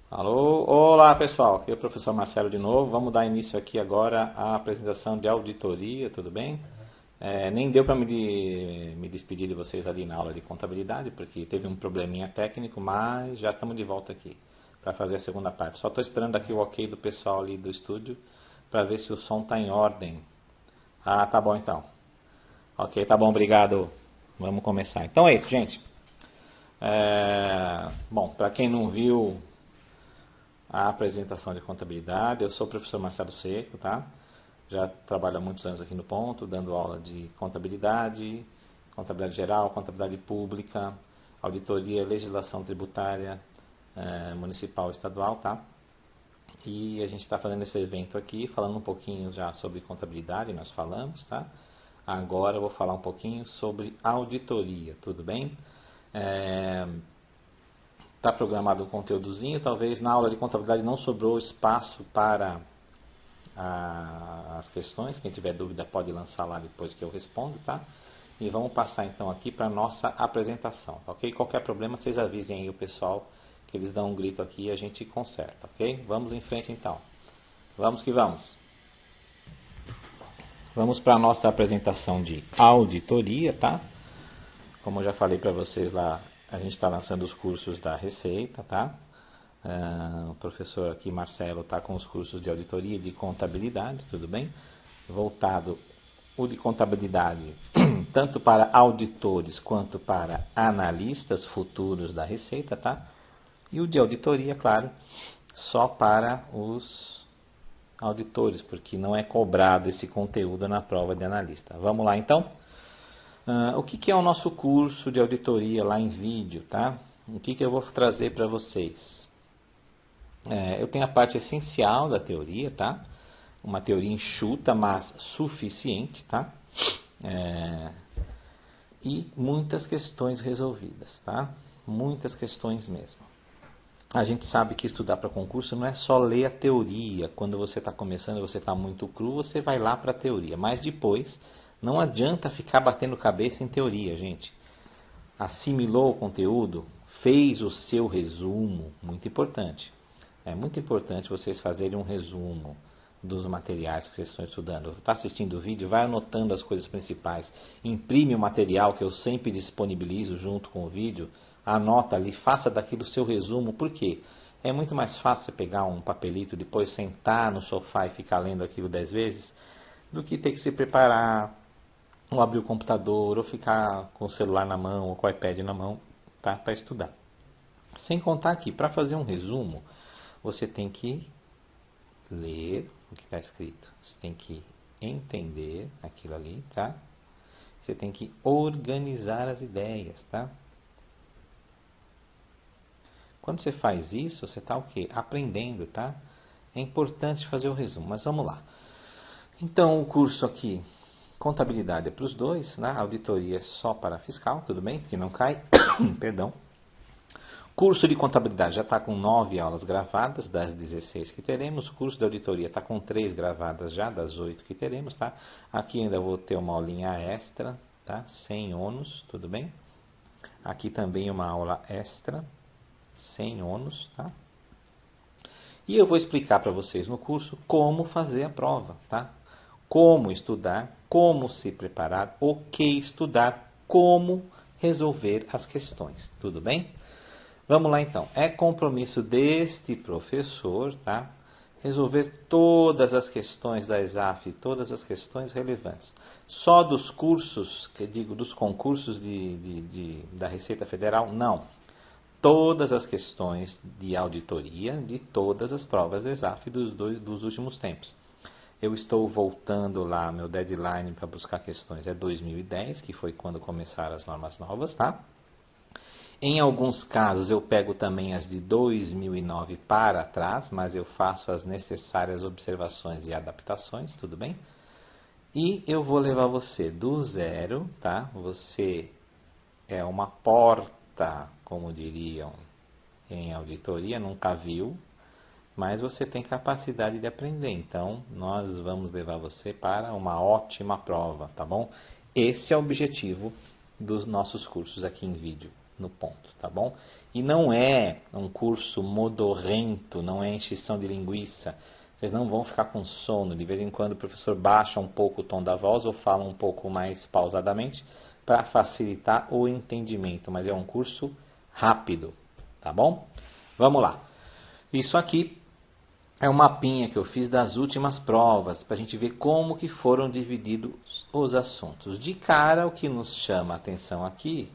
Alô, olá pessoal, aqui é o professor Marcelo de novo. Vamos dar início aqui agora à apresentação de auditoria, tudo bem? Nem deu para me despedir de vocês ali na aula de contabilidade, porque teve um probleminha técnico, mas já estamos de volta aqui para fazer a segunda parte. Só estou esperando aqui o ok do pessoal ali do estúdio para ver se o som está em ordem. Ah, tá bom então. Ok, tá bom, obrigado. Vamos começar. Então é isso, gente. Bom, para quem não viu a apresentação de contabilidade, eu sou o professor Marcelo Seco, tá? Já trabalho há muitos anos aqui no Ponto, dando aula de contabilidade, contabilidade geral, contabilidade pública, auditoria, legislação tributária, municipal e estadual, tá? E a gente está fazendo esse evento aqui, falando um pouquinho já sobre contabilidade, nós falamos, tá? Agora eu vou falar um pouquinho sobre auditoria, tudo bem? Está programado um conteúdozinho, talvez na aula de contabilidade não sobrou espaço para as questões, quem tiver dúvida pode lançar lá depois que eu respondo, tá? E vamos passar então aqui para a nossa apresentação, tá ok? Qualquer problema vocês avisem aí o pessoal, que eles dão um grito aqui e a gente conserta, ok? Vamos em frente então. Vamos que vamos. Vamos para a nossa apresentação de auditoria, tá? Como eu já falei para vocês lá, a gente está lançando os cursos da Receita, tá? O professor aqui, Marcelo, está com os cursos de auditoria e de contabilidade, tudo bem? Voltado o de contabilidade tanto para auditores quanto para analistas futuros da Receita, tá? E o de auditoria, claro, só para os auditores, porque não é cobrado esse conteúdo na prova de analista. Vamos lá então? O que é o nosso curso de auditoria lá em vídeo, tá? O que eu vou trazer para vocês? Eu tenho a parte essencial da teoria, tá? Uma teoria enxuta, mas suficiente, tá? E muitas questões resolvidas, tá? Muitas questões mesmo. A gente sabe que estudar para concurso não é só ler a teoria. Quando você está começando e você está muito cru, você vai lá para a teoria. Mas depois, não adianta ficar batendo cabeça em teoria, gente. Assimilou o conteúdo, fez o seu resumo, muito importante. É muito importante vocês fazerem um resumo dos materiais que vocês estão estudando. Está assistindo o vídeo, vai anotando as coisas principais. Imprime o material que eu sempre disponibilizo junto com o vídeo. Anota ali, faça daquilo o seu resumo. Por quê? É muito mais fácil você pegar um papelito, depois sentar no sofá e ficar lendo aquilo 10 vezes, do que ter que se preparar, ou abrir o computador, ou ficar com o celular na mão, ou com o iPad na mão, tá? Para estudar. Sem contar que, para fazer um resumo, você tem que ler o que está escrito. Você tem que entender aquilo ali, tá? Você tem que organizar as ideias, tá? Quando você faz isso, você está o quê? Aprendendo, tá? É importante fazer o resumo, mas vamos lá. Então, o curso aqui, contabilidade é para os dois, né? Auditoria é só para fiscal, tudo bem? Que não cai, perdão. Curso de contabilidade já está com 9 aulas gravadas, das 16 que teremos. Curso de auditoria está com 3 gravadas já, das 8 que teremos, tá? Aqui ainda vou ter uma aulinha extra, tá? Sem ônus, tudo bem? Aqui também uma aula extra, sem ônus, tá? E eu vou explicar para vocês no curso como fazer a prova, tá? Como estudar, como se preparar, o que estudar, como resolver as questões, tudo bem? Vamos lá então, é compromisso deste professor, tá? Resolver todas as questões da ESAF, todas as questões relevantes. Só dos cursos, que digo, dos concursos da Receita Federal, não. Todas as questões de auditoria de todas as provas da ESAF dos últimos tempos. Eu estou voltando lá, meu deadline para buscar questões é 2010, que foi quando começaram as normas novas, tá? Em alguns casos eu pego também as de 2009 para trás, mas eu faço as necessárias observações e adaptações, tudo bem? E eu vou levar você do zero, tá? Você é uma porta, como diriam em auditoria, nunca viu, mas você tem capacidade de aprender. Então, nós vamos levar você para uma ótima prova, tá bom? Esse é o objetivo dos nossos cursos aqui em vídeo. no ponto, tá bom? E não é um curso modorrento, não é encheção de linguiça. Vocês não vão ficar com sono. De vez em quando o professor baixa um pouco o tom da voz ou fala um pouco mais pausadamente para facilitar o entendimento. Mas é um curso rápido, tá bom? Vamos lá. Isso aqui é um mapinha que eu fiz das últimas provas, para a gente ver como que foram divididos os assuntos. De cara, o que nos chama a atenção aqui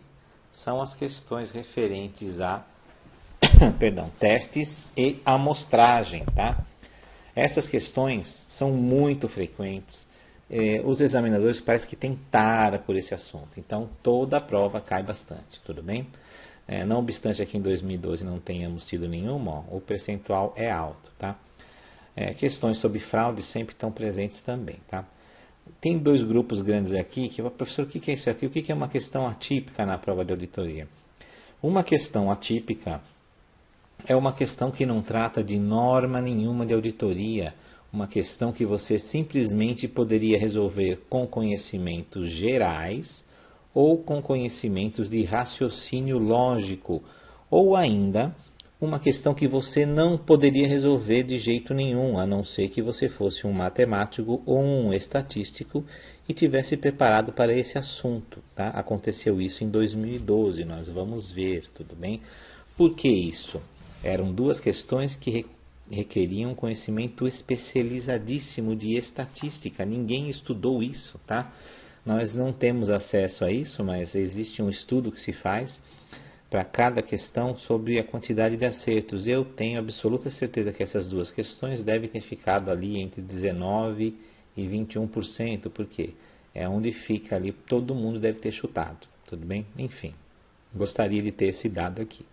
são as questões referentes a testes e amostragem, tá? Essas questões são muito frequentes. Os examinadores parece que têm tara por esse assunto. Então, toda a prova cai bastante, tudo bem? Não obstante aqui em 2012 não tenhamos tido nenhuma, o percentual é alto, tá? Questões sobre fraude sempre estão presentes também, tá? Tem dois grupos grandes aqui, que professor, o que é isso aqui? O que é uma questão atípica na prova de auditoria? Uma questão atípica é uma questão que não trata de norma nenhuma de auditoria, uma questão que você simplesmente poderia resolver com conhecimentos gerais ou com conhecimentos de raciocínio lógico, ou ainda uma questão que você não poderia resolver de jeito nenhum, a não ser que você fosse um matemático ou um estatístico e tivesse preparado para esse assunto, tá? Aconteceu isso em 2012, nós vamos ver, tudo bem? Por que isso? Eram duas questões que requeriam conhecimento especializadíssimo de estatística. Ninguém estudou isso, tá? Nós não temos acesso a isso, mas existe um estudo que se faz para cada questão sobre a quantidade de acertos. Eu tenho absoluta certeza que essas duas questões devem ter ficado ali entre 19% e 21%, porque é onde fica ali, todo mundo deve ter chutado, tudo bem? Enfim, gostaria de ter esse dado aqui,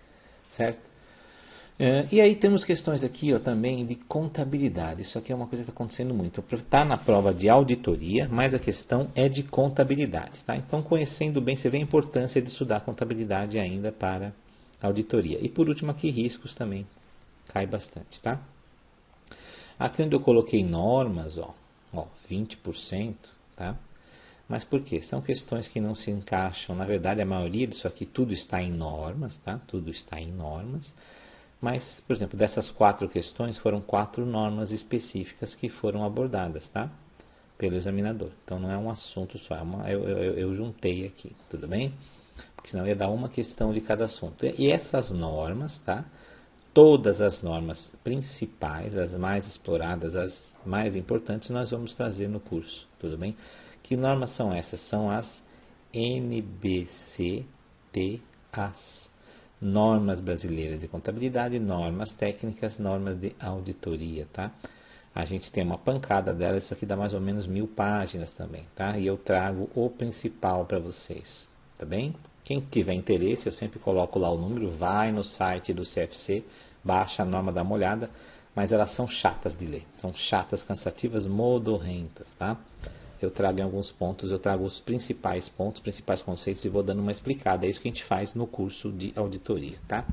certo? E aí temos questões aqui também de contabilidade. Isso aqui é uma coisa que está acontecendo muito. Está na prova de auditoria, mas a questão é de contabilidade. Tá? Então, conhecendo bem, você vê a importância de estudar contabilidade ainda para auditoria. E por último aqui, riscos também cai bastante. Tá? Aqui onde eu coloquei normas, 20%. Tá? Mas por quê? São questões que não se encaixam. Na verdade, a maioria disso aqui tudo está em normas. Tá? Tudo está em normas. Mas, por exemplo, dessas 4 questões, foram 4 normas específicas que foram abordadas, tá? Pelo examinador. Então, não é um assunto só, eu juntei aqui, tudo bem? Porque senão ia dar uma questão de cada assunto. E essas normas, tá? Todas as normas principais, as mais exploradas, as mais importantes, nós vamos trazer no curso, tudo bem? Que normas são essas? São as NBC-TAs. Normas brasileiras de contabilidade, normas técnicas, normas de auditoria, tá? A gente tem uma pancada delas, isso aqui dá mais ou menos 1000 páginas também, tá? E eu trago o principal para vocês, tá bem? Quem tiver interesse, eu sempre coloco lá o número, vai no site do CFC, baixa a norma, dá uma olhada, mas elas são chatas de ler, são chatas, cansativas, modorrentas, tá? Eu trago em alguns pontos, eu trago os principais pontos, principais conceitos e vou dando uma explicada. É isso que a gente faz no curso de auditoria, tá?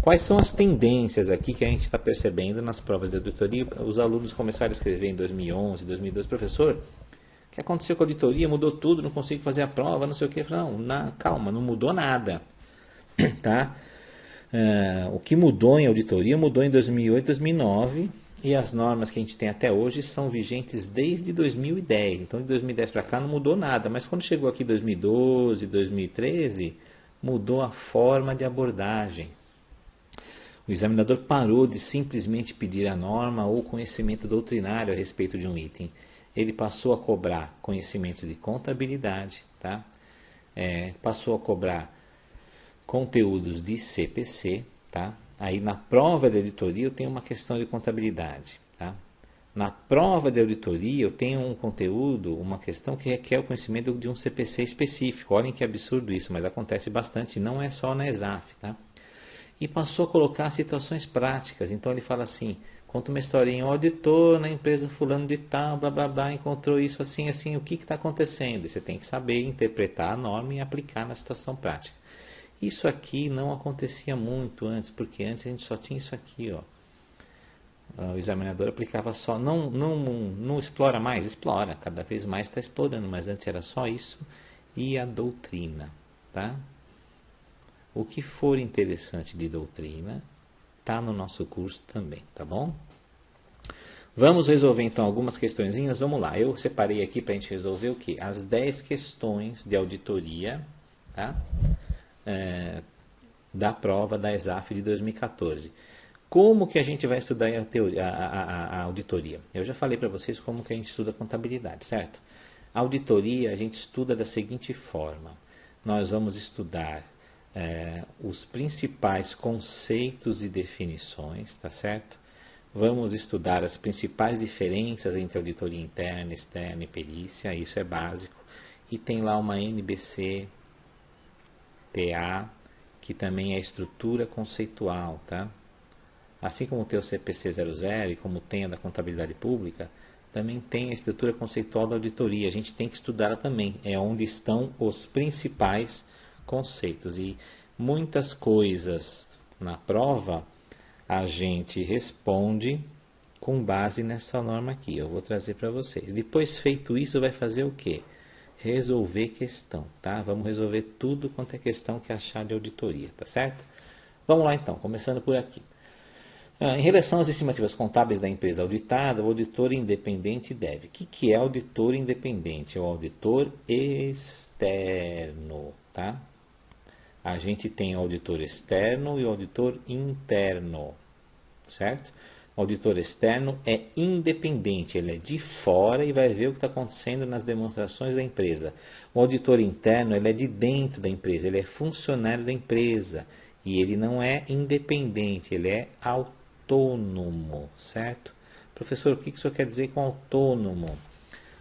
Quais são as tendências aqui que a gente está percebendo nas provas de auditoria? Os alunos começaram a escrever em 2011, 2012, professor, o que aconteceu com a auditoria? Mudou tudo, não consigo fazer a prova, não sei o que. Não, calma, não mudou nada, tá? O que mudou em auditoria mudou em 2008, 2009. E as normas que a gente tem até hoje são vigentes desde 2010. Então, de 2010 para cá não mudou nada. Mas quando chegou aqui 2012, 2013, mudou a forma de abordagem. O examinador parou de simplesmente pedir a norma ou conhecimento doutrinário a respeito de um item. Ele passou a cobrar conhecimento de contabilidade, tá? Passou a cobrar conteúdos de CPC, tá? Aí na prova de auditoria eu tenho uma questão de contabilidade, tá? Na prova de auditoria eu tenho um conteúdo, uma questão que requer o conhecimento de um CPC específico. Olhem que absurdo isso, mas acontece bastante, não é só na ESAF, tá? E passou a colocar situações práticas. Então ele fala assim, conta uma historinha, o auditor na empresa fulano de tal, blá blá blá, encontrou isso assim, assim, o que está acontecendo? E você tem que saber interpretar a norma e aplicar na situação prática. Isso aqui não acontecia muito antes, porque antes a gente só tinha isso aqui, ó. O examinador aplicava só, não explora mais, explora, cada vez mais está explorando, mas antes era só isso e a doutrina, tá? O que for interessante de doutrina está no nosso curso também, tá bom? Vamos resolver então algumas questõezinhas. Vamos lá, eu separei aqui para a gente resolver o quê? As 10 questões de auditoria, tá? Da prova da ESAF de 2014. Como que a gente vai estudar a auditoria? Eu já falei para vocês como que a gente estuda contabilidade, certo? A auditoria a gente estuda da seguinte forma. Nós vamos estudar os principais conceitos e definições, tá certo? Vamos estudar as principais diferenças entre auditoria interna, externa e perícia, isso é básico. E tem lá uma NBC, TA, que também é estrutura conceitual, tá? Assim como tem o CPC 00 e como tem a da contabilidade pública, também tem a estrutura conceitual da auditoria. A gente tem que estudá-la também. É onde estão os principais conceitos. E muitas coisas na prova a gente responde com base nessa norma aqui. Eu vou trazer para vocês. Depois feito isso, vai fazer o quê? Resolver questão, tá? Vamos resolver tudo quanto é questão que achar de auditoria, tá certo? Vamos lá então, começando por aqui. Em relação às estimativas contábeis da empresa auditada, o auditor independente deve. O que é auditor independente? É o auditor externo, tá? A gente tem o auditor externo e o auditor interno, certo? O auditor externo é independente, ele é de fora e vai ver o que está acontecendo nas demonstrações da empresa. O auditor interno, ele é de dentro da empresa, ele é funcionário da empresa e ele não é independente, ele é autônomo, certo? Professor, o que isso quer dizer com autônomo?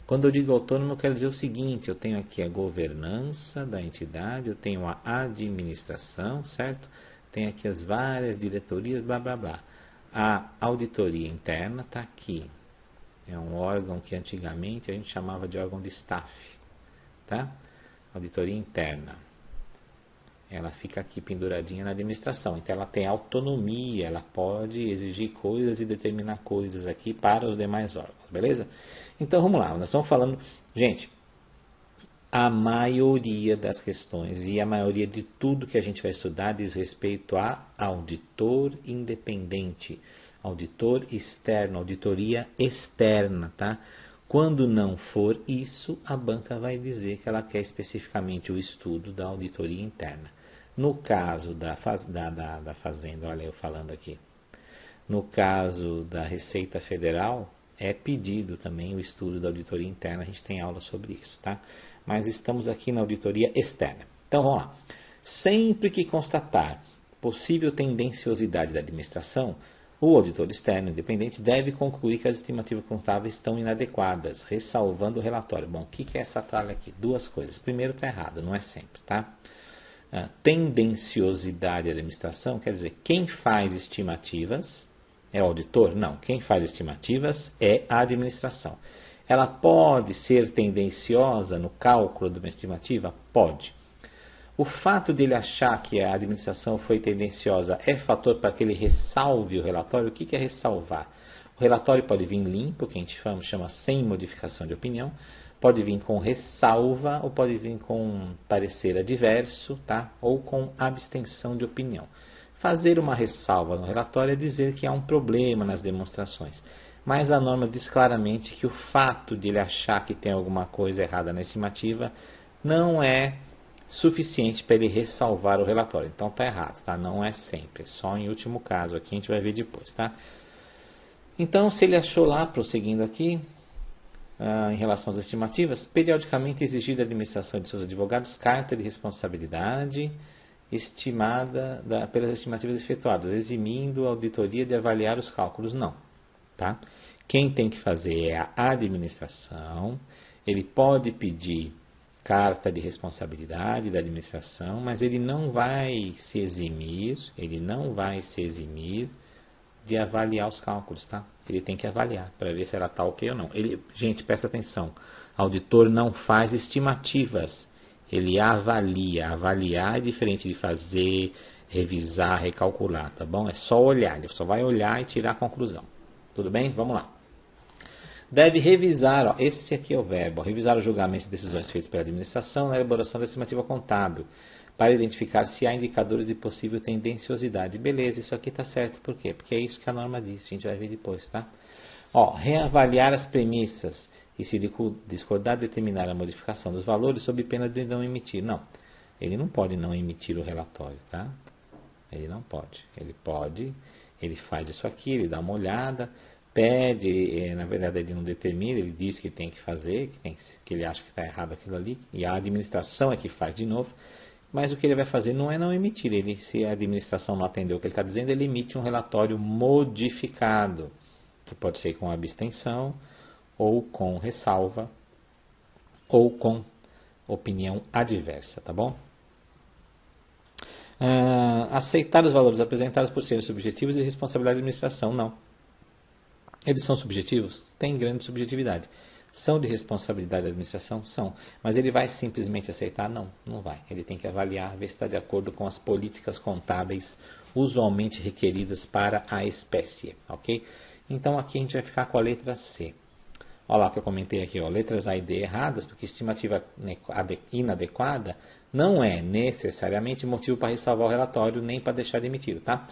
Quando eu digo autônomo, eu quero dizer o seguinte, eu tenho aqui a governança da entidade, eu tenho a administração, certo? Tenho aqui as várias diretorias, blá, blá, blá. A auditoria interna está aqui. É um órgão que antigamente a gente chamava de órgão de staff, tá? Auditoria interna. Ela fica aqui penduradinha na administração. Então ela tem autonomia, ela pode exigir coisas e determinar coisas aqui para os demais órgãos, beleza? Então vamos lá, nós estamos falando, gente, a maioria das questões e a maioria de tudo que a gente vai estudar diz respeito a auditor independente, auditor externo, auditoria externa, tá? Quando não for isso, a banca vai dizer que ela quer especificamente o estudo da auditoria interna. No caso da Fazenda, olha eu falando aqui, no caso da Receita Federal, é pedido também o estudo da auditoria interna, a gente tem aula sobre isso, tá? Mas estamos aqui na auditoria externa. Então vamos lá. Sempre que constatar possível tendenciosidade da administração, o auditor externo independente deve concluir que as estimativas contábeis estão inadequadas, ressalvando o relatório. Bom, o que é essa tralha aqui? Duas coisas. Primeiro, está errado, não é sempre, tá? Tendenciosidade da administração quer dizer quem faz estimativas é o auditor? Não. Quem faz estimativas é a administração. Ela pode ser tendenciosa no cálculo de uma estimativa? Pode. O fato de ele achar que a administração foi tendenciosa é fator para que ele ressalve o relatório? O que é ressalvar? O relatório pode vir limpo, que a gente chama sem modificação de opinião, pode vir com ressalva ou pode vir com parecer adverso, tá? Ou com abstenção de opinião. Fazer uma ressalva no relatório é dizer que há um problema nas demonstrações. Mas a norma diz claramente que o fato de ele achar que tem alguma coisa errada na estimativa não é suficiente para ele ressalvar o relatório. Então está errado, tá? Não é sempre, é só em último caso. Aqui a gente vai ver depois, tá? Então, se ele achou lá, prosseguindo aqui, em relação às estimativas, periodicamente exigir da administração de seus advogados carta de responsabilidade estimada pelas estimativas efetuadas, eximindo a auditoria de avaliar os cálculos. Não, tá? Quem tem que fazer é a administração. Ele pode pedir carta de responsabilidade da administração, mas ele não vai se eximir, de avaliar os cálculos, tá? Ele tem que avaliar para ver se ela está ok ou não. Gente, presta atenção, auditor não faz estimativas, ele avalia. Avaliar é diferente de fazer, revisar, recalcular, tá bom? É só olhar, ele só vai olhar e tirar a conclusão. Tudo bem? Vamos lá. Deve revisar, ó, esse aqui é o verbo, revisar os julgamentos e decisões feitas pela administração na elaboração da estimativa contábil, para identificar se há indicadores de possível tendenciosidade. Beleza, isso aqui está certo. Por quê? Porque é isso que a norma diz. A gente vai ver depois, tá? Ó, reavaliar as premissas e, se discordar, determinar a modificação dos valores sob pena de não emitir. Não, ele não pode não emitir o relatório, tá? Ele não pode. Ele faz isso aqui, ele dá uma olhada, pede, na verdade ele não determina, ele diz que tem que fazer, que ele acha que está errado aquilo ali, e a administração é que faz de novo. Mas o que ele vai fazer não é não emitir. Se a administração não atendeu o que ele está dizendo, ele emite um relatório modificado, que pode ser com abstenção, ou com ressalva, ou com opinião adversa, tá bom? Aceitar os valores apresentados por serem subjetivos e responsabilidade da administração, não. Eles são subjetivos? Tem grande subjetividade. São de responsabilidade da administração? São. Mas ele vai simplesmente aceitar? Não, não vai. Ele tem que avaliar, ver se está de acordo com as políticas contábeis usualmente requeridas para a espécie, ok? Então aqui a gente vai ficar com a letra C. Olha lá o que eu comentei aqui, ó, letras A e D erradas, porque estimativa inadequada não é necessariamente motivo para ressalvar o relatório, nem para deixar de emitir, tá?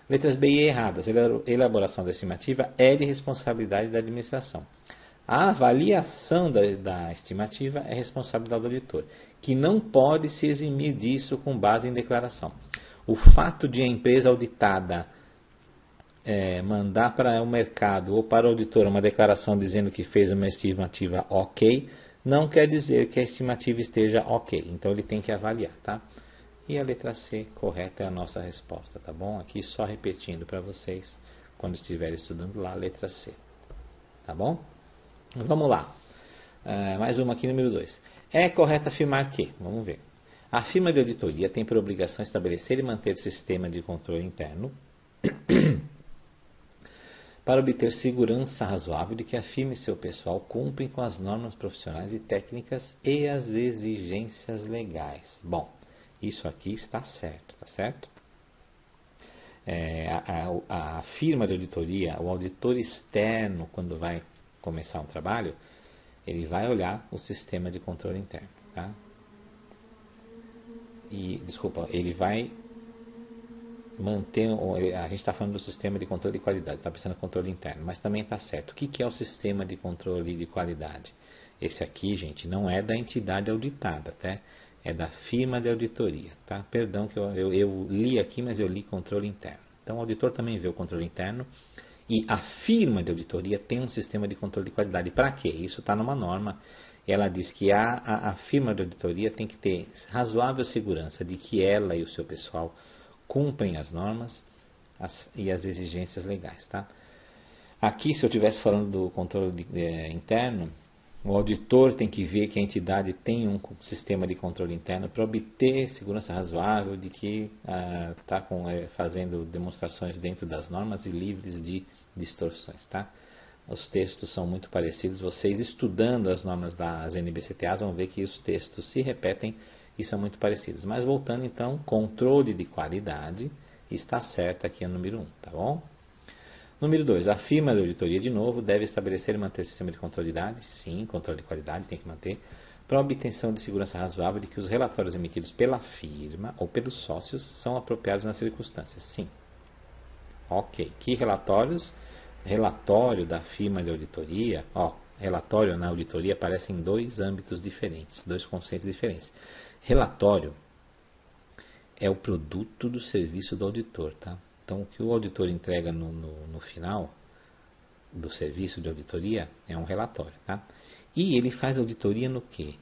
Letras B e E erradas, elaboração da estimativa é de responsabilidade da administração. A avaliação da estimativa é responsabilidade do auditor, que não pode se eximir disso com base em declaração. O fato de a empresa auditada mandar para o mercado ou para o auditor uma declaração dizendo que fez uma estimativa ok, não quer dizer que a estimativa esteja ok. Então ele tem que avaliar, tá? E a letra C correta é a nossa resposta, tá bom? Aqui só repetindo para vocês, quando estiverem estudando lá, a letra C. Tá bom? Vamos lá. Mais uma aqui, número 2. É correto afirmar que, vamos ver, a firma de auditoria tem por obrigação estabelecer e manter sistema de controle interno para obter segurança razoável de que a firma e seu pessoal cumprem com as normas profissionais e técnicas e as exigências legais. Bom, isso aqui está certo, tá certo? A firma de auditoria, o auditor externo, quando vai começar um trabalho, ele vai olhar o sistema de controle interno, tá? Ele vai manter, a gente está falando do sistema de controle de qualidade, está pensando no controle interno, mas também está certo. O que é o sistema de controle de qualidade? Esse aqui, gente, não é da entidade auditada, tá? É da firma de auditoria, tá? Perdão que eu li aqui, mas eu li controle interno. Então o auditor também vê o controle interno e a firma de auditoria tem um sistema de controle de qualidade. Para quê? Isso está numa norma. Ela diz que a firma de auditoria tem que ter razoável segurança de que ela e o seu pessoal cumprem as normas e as exigências legais, tá? Aqui, se eu estivesse falando do controle interno, o auditor tem que ver que a entidade tem um sistema de controle interno para obter segurança razoável de que está fazendo demonstrações dentro das normas e livres de distorções, tá? Os textos são muito parecidos. Vocês estudando as normas das NBCTAs vão ver que os textos se repetem e são muito parecidos. Mas voltando então, controle de qualidade está certo aqui no número 1, tá bom? Número 2, a firma de auditoria, de novo, deve estabelecer e manter sistema de controle de qualidade. Sim, controle de qualidade tem que manter. Para obtenção de segurança razoável de que os relatórios emitidos pela firma ou pelos sócios são apropriados nas circunstâncias. Sim. Ok. Que relatórios? Relatório da firma de auditoria. Relatório na auditoria aparece em dois âmbitos diferentes, dois conceitos diferentes. Relatório é o produto do serviço do auditor, tá? Então, o que o auditor entrega no final do serviço de auditoria é um relatório, tá? E ele faz auditoria no quê?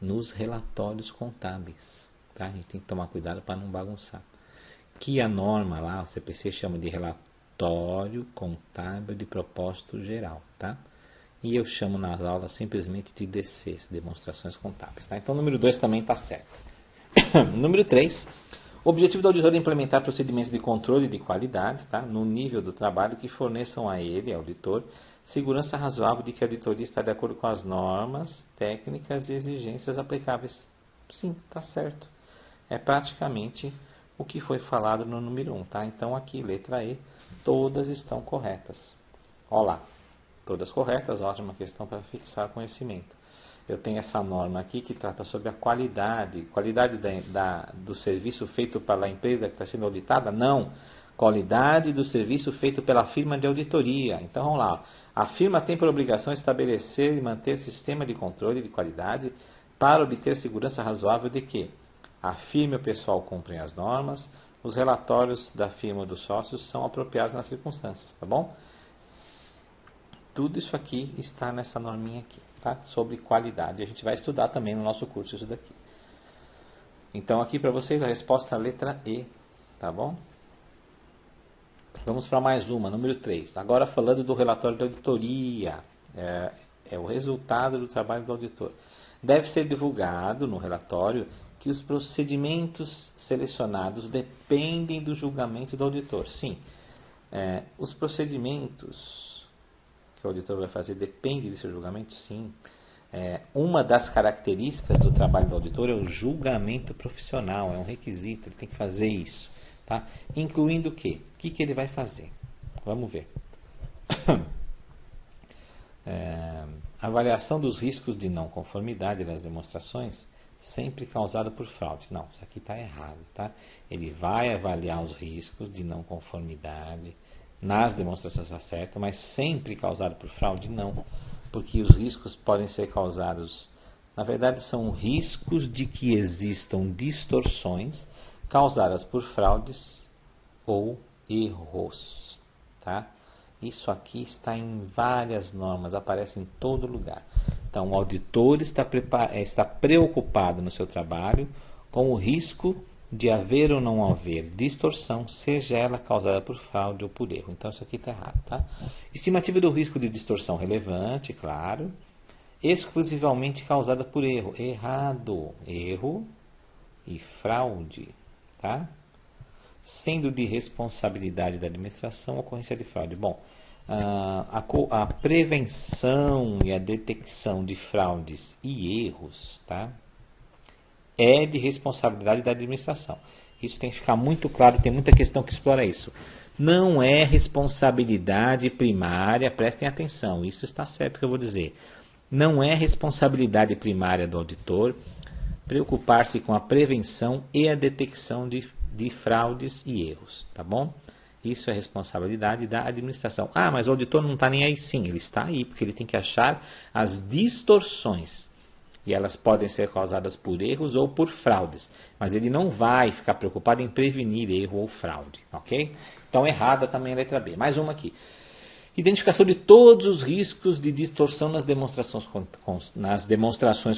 Nos relatórios contábeis, tá? A gente tem que tomar cuidado para não bagunçar. Que a norma lá, o CPC, chama de relatório contábil de propósito geral, tá? E eu chamo nas aulas simplesmente de DCs, demonstrações contábeis, tá? Então, o número 2 também está certo. Número 3. O objetivo do auditor é implementar procedimentos de controle de qualidade, tá? No nível do trabalho que forneçam a ele, auditor, segurança razoável de que a auditoria está de acordo com as normas, técnicas e exigências aplicáveis. Sim, está certo. É praticamente o que foi falado no número 1, tá? Então aqui, letra E, todas estão corretas. Olha lá, todas corretas, ótima questão para fixar conhecimento. eu tenho essa norma aqui que trata sobre a qualidade do serviço feito pela empresa que está sendo auditada? Não. Qualidade do serviço feito pela firma de auditoria. Então, vamos lá. A firma tem por obrigação estabelecer e manter sistema de controle de qualidade para obter segurança razoável de que a firma e o pessoal cumprem as normas, os relatórios da firma ou dos sócios são apropriados nas circunstâncias, tá bom? Tudo isso aqui está nessa norminha aqui, tá? Sobre qualidade. A gente vai estudar também no nosso curso isso daqui. Então, aqui para vocês a resposta é a letra E, tá bom? Vamos para mais uma, número 3. Agora falando do relatório de auditoria. É o resultado do trabalho do auditor. Deve ser divulgado no relatório que os procedimentos selecionados dependem do julgamento do auditor. Sim, os procedimentos que o auditor vai fazer depende do seu julgamento? Sim. Uma das características do trabalho do auditor é o julgamento profissional, é um requisito, ele tem que fazer isso. Tá? Incluindo o quê? O que ele vai fazer? Vamos ver. Avaliação dos riscos de não conformidade das demonstrações sempre causada por fraudes. Não, isso aqui está errado. Tá? Ele vai avaliar os riscos de não conformidade nas demonstrações acertas, mas sempre causado por fraude? Não, porque os riscos podem ser causados, na verdade são riscos de que existam distorções causadas por fraudes ou erros, tá? Isso aqui está em várias normas, aparece em todo lugar. Então, o auditor está preocupado no seu trabalho com o risco de haver ou não haver distorção, seja ela causada por fraude ou por erro. Então, isso aqui está errado, tá? Estimativa do risco de distorção relevante, claro. Exclusivamente causada por erro. Errado. Erro e fraude. Tá? Sendo de responsabilidade da administração a ocorrência de fraude. Bom, a prevenção e a detecção de fraudes e erros, tá? É de responsabilidade da administração. Isso tem que ficar muito claro, tem muita questão que explora isso. Não é responsabilidade primária, prestem atenção, isso está certo que eu vou dizer. Não é responsabilidade primária do auditor preocupar-se com a prevenção e a detecção de fraudes e erros, tá bom? Isso é responsabilidade da administração. Ah, mas o auditor não está nem aí. Sim, ele está aí, porque ele tem que achar as distorções. E elas podem ser causadas por erros ou por fraudes. Mas ele não vai ficar preocupado em prevenir erro ou fraude, ok? Então, errada também a letra B. Mais uma aqui. Identificação de todos os riscos de distorção nas demonstrações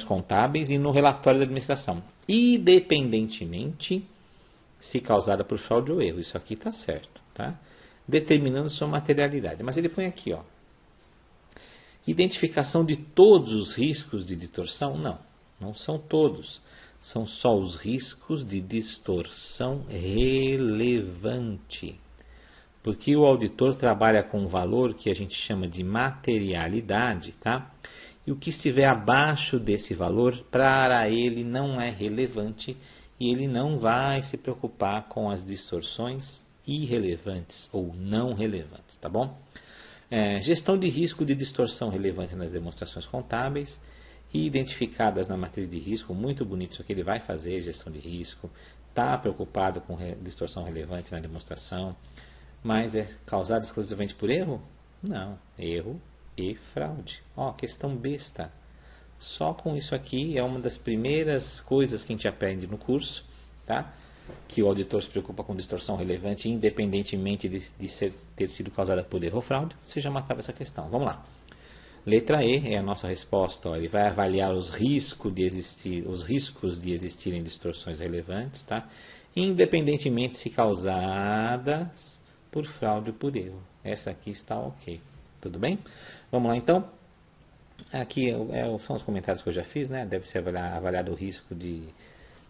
contábeis e no relatório da administração, independentemente se causada por fraude ou erro. Isso aqui está certo, tá? Determinando sua materialidade. Mas ele põe aqui, ó. Identificação de todos os riscos de distorção? Não, não são todos. São só os riscos de distorção relevante. Porque o auditor trabalha com um valor que a gente chama de materialidade, tá? E o que estiver abaixo desse valor, para ele não é relevante e ele não vai se preocupar com as distorções irrelevantes ou não relevantes, tá bom? Gestão de risco de distorção relevante nas demonstrações contábeis e identificadas na matriz de risco, muito bonito isso aqui, ele vai fazer gestão de risco, está preocupado com distorção relevante na demonstração, mas é causado exclusivamente por erro? Não, erro e fraude. Ó, questão besta. Só com isso aqui é uma das primeiras coisas que a gente aprende no curso, tá? Que o auditor se preocupa com distorção relevante, independentemente de ter sido causada por erro ou fraude. Você já matava essa questão. Vamos lá. Letra E é a nossa resposta. Ó. Ele vai avaliar os riscos de existirem distorções relevantes, tá? Independentemente se causadas por fraude ou por erro. Essa aqui está ok. Tudo bem? Vamos lá então. Aqui são os comentários que eu já fiz, né? Deve ser avaliado o risco de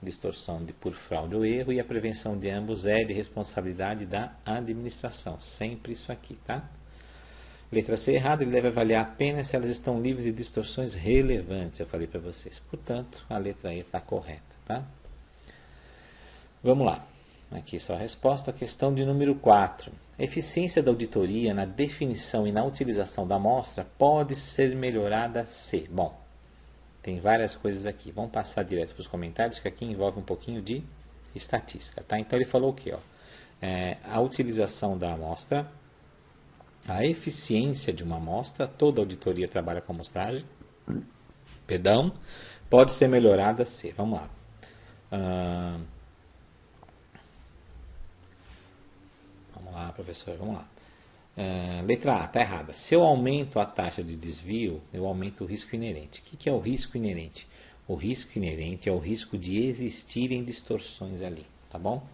distorção por fraude ou erro, e a prevenção de ambos é de responsabilidade da administração. Sempre isso aqui, tá? Letra C errada, ele deve avaliar apenas se elas estão livres de distorções relevantes, eu falei para vocês. Portanto, a letra E está correta, tá? Vamos lá. Aqui só a resposta, a questão de número 4. A eficiência da auditoria na definição e na utilização da amostra pode ser melhorada se... Bom, Tem várias coisas aqui. Vamos passar direto para os comentários, que aqui envolve um pouquinho de estatística, tá? Então ele falou o quê? Ó? A utilização da amostra, a eficiência de uma amostra, toda auditoria trabalha com amostragem, perdão, pode ser melhorada se, vamos lá. Vamos lá, professor, vamos lá. Letra A, está errada. Se eu aumento a taxa de desvio, eu aumento o risco inerente. O que é o risco inerente? O risco inerente é o risco de existirem distorções ali, tá bom?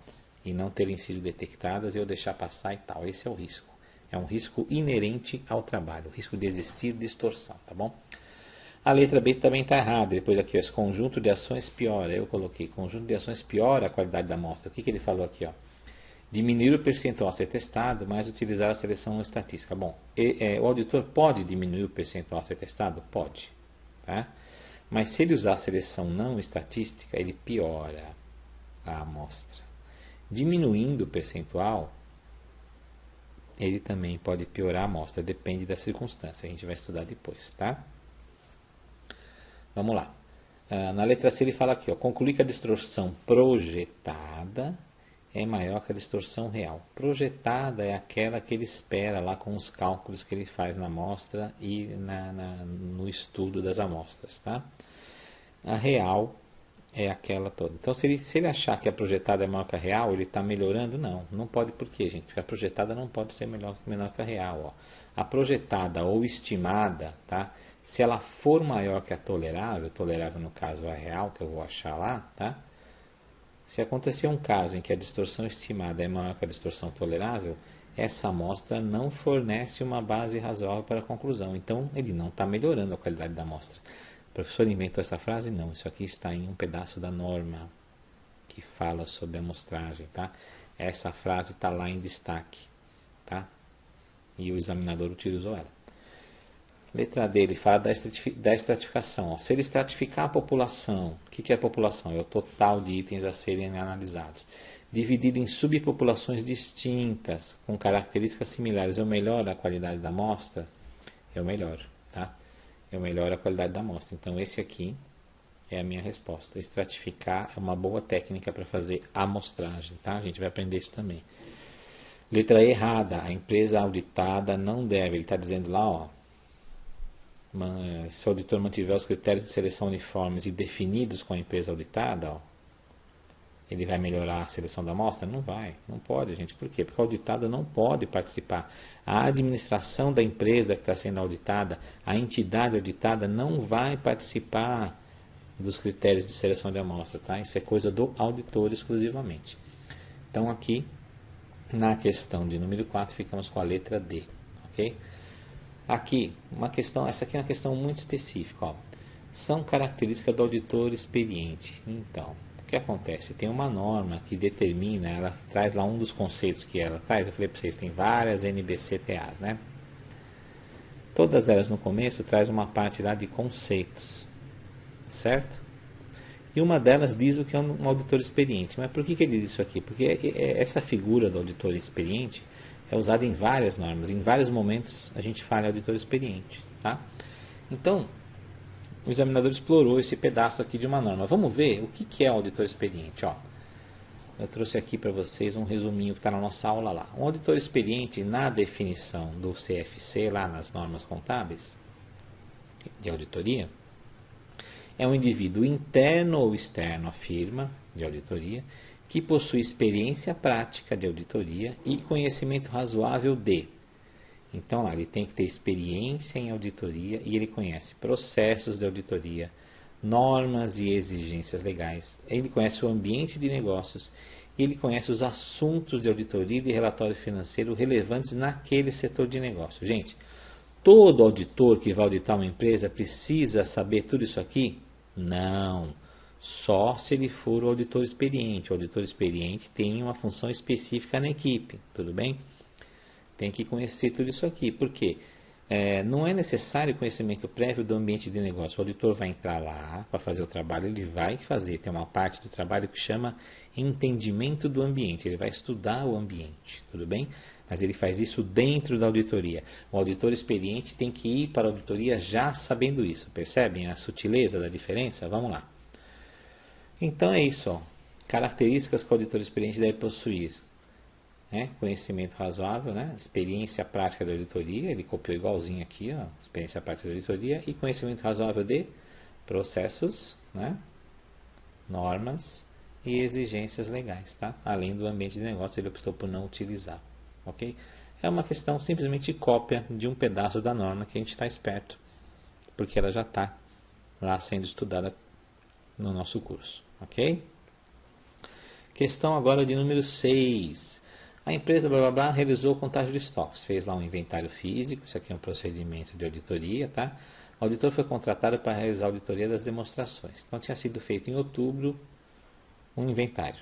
E não terem sido detectadas e eu deixar passar e tal. Esse é o risco. É um risco inerente ao trabalho, o risco de existir distorção, tá bom? A letra B também está errada. Depois aqui, ó, esse conjunto de ações piora. Eu coloquei conjunto de ações piora a qualidade da amostra. O que ele falou aqui, ó? Diminuir o percentual a ser testado, mas utilizar a seleção estatística. Bom, o auditor pode diminuir o percentual a ser testado? Pode. Tá? Mas se ele usar a seleção não estatística, ele piora a amostra. Diminuindo o percentual, ele também pode piorar a amostra. Depende da circunstância. A gente vai estudar depois. Tá? Vamos lá. Na letra C ele fala aqui, ó, concluir que a distorção projetada é maior que a distorção real. Projetada é aquela que ele espera lá com os cálculos que ele faz na amostra e no estudo das amostras. Tá? A real é aquela toda. Então, se ele achar que a projetada é maior que a real, ele está melhorando? Não. Não pode. Por quê, gente? Porque a projetada não pode ser menor que a real. Ó. A projetada ou estimada, tá? Se ela for maior que a tolerável no caso a real, que eu vou achar lá, tá? Se acontecer um caso em que a distorção estimada é maior que a distorção tolerável, essa amostra não fornece uma base razoável para a conclusão. Então, ele não está melhorando a qualidade da amostra. O professor inventou essa frase? Não. Isso aqui está em um pedaço da norma que fala sobre a amostragem. Tá? Essa frase está lá em destaque. Tá? E o examinador utilizou ela. Letra D, ele fala da estratificação. Ó. Se ele estratificar a população, o que é a população? É o total de itens a serem analisados. Dividido em subpopulações distintas, com características similares, eu melhoro a qualidade da amostra? Eu melhoro, tá? Eu melhoro a qualidade da amostra. Então, esse aqui é a minha resposta. Estratificar é uma boa técnica para fazer amostragem, tá? A gente vai aprender isso também. Letra E, errada. A empresa auditada não deve. Ele está dizendo lá, ó. Se o auditor mantiver os critérios de seleção uniformes e definidos com a empresa auditada, ó, ele vai melhorar a seleção da amostra? Não vai, não pode, gente. Por quê? Porque o auditado não pode participar. A administração da empresa que está sendo auditada, a entidade auditada não vai participar dos critérios de seleção de amostra, tá? Isso é coisa do auditor exclusivamente. Então aqui, na questão de número 4, ficamos com a letra D, ok? Aqui, essa aqui é uma questão muito específica. Ó. São características do auditor experiente. Então, o que acontece? Tem uma norma que determina, ela traz lá um dos conceitos que ela traz. Eu falei para vocês, tem várias NBCTAs, né? Todas elas no começo traz uma parte lá de conceitos, certo? E uma delas diz o que é um auditor experiente. Mas por que ele diz isso aqui? Porque essa figura do auditor experiente é usada em várias normas. Em vários momentos a gente fala em auditor experiente. Tá? Então, o examinador explorou esse pedaço aqui de uma norma. Vamos ver o que é auditor experiente. Ó, eu trouxe aqui para vocês um resuminho que está na nossa aula lá. Um auditor experiente, na definição do CFC, lá nas normas contábeis de auditoria, é um indivíduo interno ou externo à firma de auditoria que possui experiência prática de auditoria e conhecimento razoável de. Então, lá, ele tem que ter experiência em auditoria e ele conhece processos de auditoria, normas e exigências legais. Ele conhece o ambiente de negócios e ele conhece os assuntos de auditoria e de relatório financeiro relevantes naquele setor de negócio. Gente, todo auditor que vai auditar uma empresa precisa saber tudo isso aqui? Não. Só se ele for o auditor experiente. O auditor experiente tem uma função específica na equipe, tudo bem? Tem que conhecer tudo isso aqui. Por quê? Não é necessário conhecimento prévio do ambiente de negócio. O auditor vai entrar lá para fazer o trabalho, ele vai fazer. Tem uma parte do trabalho que chama entendimento do ambiente. Ele vai estudar o ambiente, tudo bem? Mas ele faz isso dentro da auditoria. O auditor experiente tem que ir para a auditoria já sabendo isso. Percebem a sutileza da diferença? Vamos lá. Então é isso. Ó. Características que o auditor experiente deve possuir. Conhecimento razoável, experiência prática da auditoria, ele copiou igualzinho aqui, ó, experiência prática da auditoria, e conhecimento razoável de processos, normas e exigências legais, tá? Além do ambiente de negócio, ele optou por não utilizar, ok? É uma questão simplesmente de cópia de um pedaço da norma que a gente está esperto, porque ela já está lá sendo estudada no nosso curso, ok? Questão agora de número 6. A empresa blá blá blá realizou contagem de estoques, fez lá um inventário físico, isso aqui é um procedimento de auditoria, tá? O auditor foi contratado para realizar a auditoria das demonstrações. Então tinha sido feito em outubro um inventário.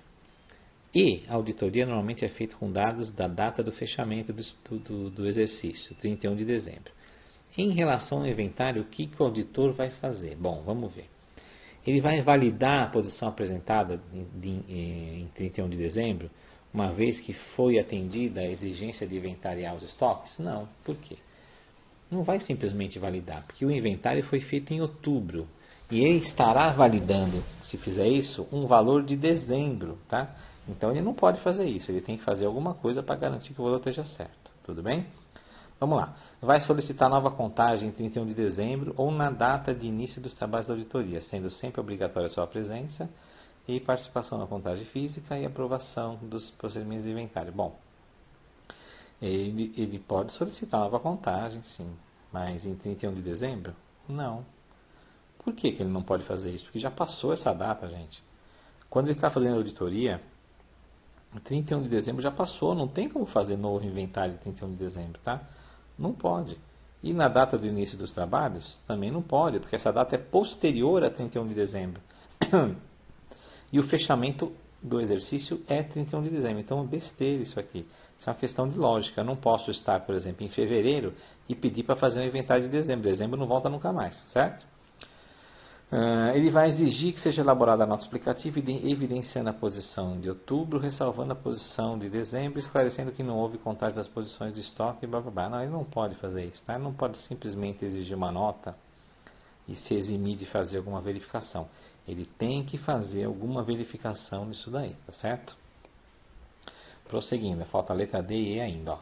E a auditoria normalmente é feita com dados da data do fechamento do exercício, 31 de dezembro. Em relação ao inventário, o que o auditor vai fazer? Bom, vamos ver. Ele vai validar a posição apresentada em 31 de dezembro, uma vez que foi atendida a exigência de inventariar os estoques? Não. Por quê? Não vai simplesmente validar, porque o inventário foi feito em outubro. E ele estará validando, se fizer isso, um valor de dezembro, tá? Então ele não pode fazer isso, ele tem que fazer alguma coisa para garantir que o valor esteja certo. Tudo bem? Vamos lá. Vai solicitar nova contagem em 31 de dezembro ou na data de início dos trabalhos da auditoria, sendo sempre obrigatória a sua presença e participação na contagem física e aprovação dos procedimentos de inventário. Bom, ele pode solicitar nova contagem, sim, mas em 31 de dezembro? Não. Por que ele não pode fazer isso? Porque já passou essa data, gente. Quando ele está fazendo a auditoria, 31 de dezembro já passou, não tem como fazer novo inventário em 31 de dezembro, tá? Não pode. E na data do início dos trabalhos? Também não pode, porque essa data é posterior a 31 de dezembro. E o fechamento do exercício é 31 de dezembro. Então, besteira isso aqui. Isso é uma questão de lógica. Eu não posso estar, por exemplo, em fevereiro e pedir para fazer um inventário de dezembro. Dezembro não volta nunca mais, certo? Ele vai exigir que seja elaborada a nota explicativa evidenciando a posição de outubro, ressalvando a posição de dezembro, esclarecendo que não houve contagem das posições de estoque, blá, blá, blá. Não, ele não pode fazer isso. Tá? Ele não pode simplesmente exigir uma nota e se eximir de fazer alguma verificação. Ele tem que fazer alguma verificação nisso daí, tá certo? Prosseguindo, falta a letra D e E ainda.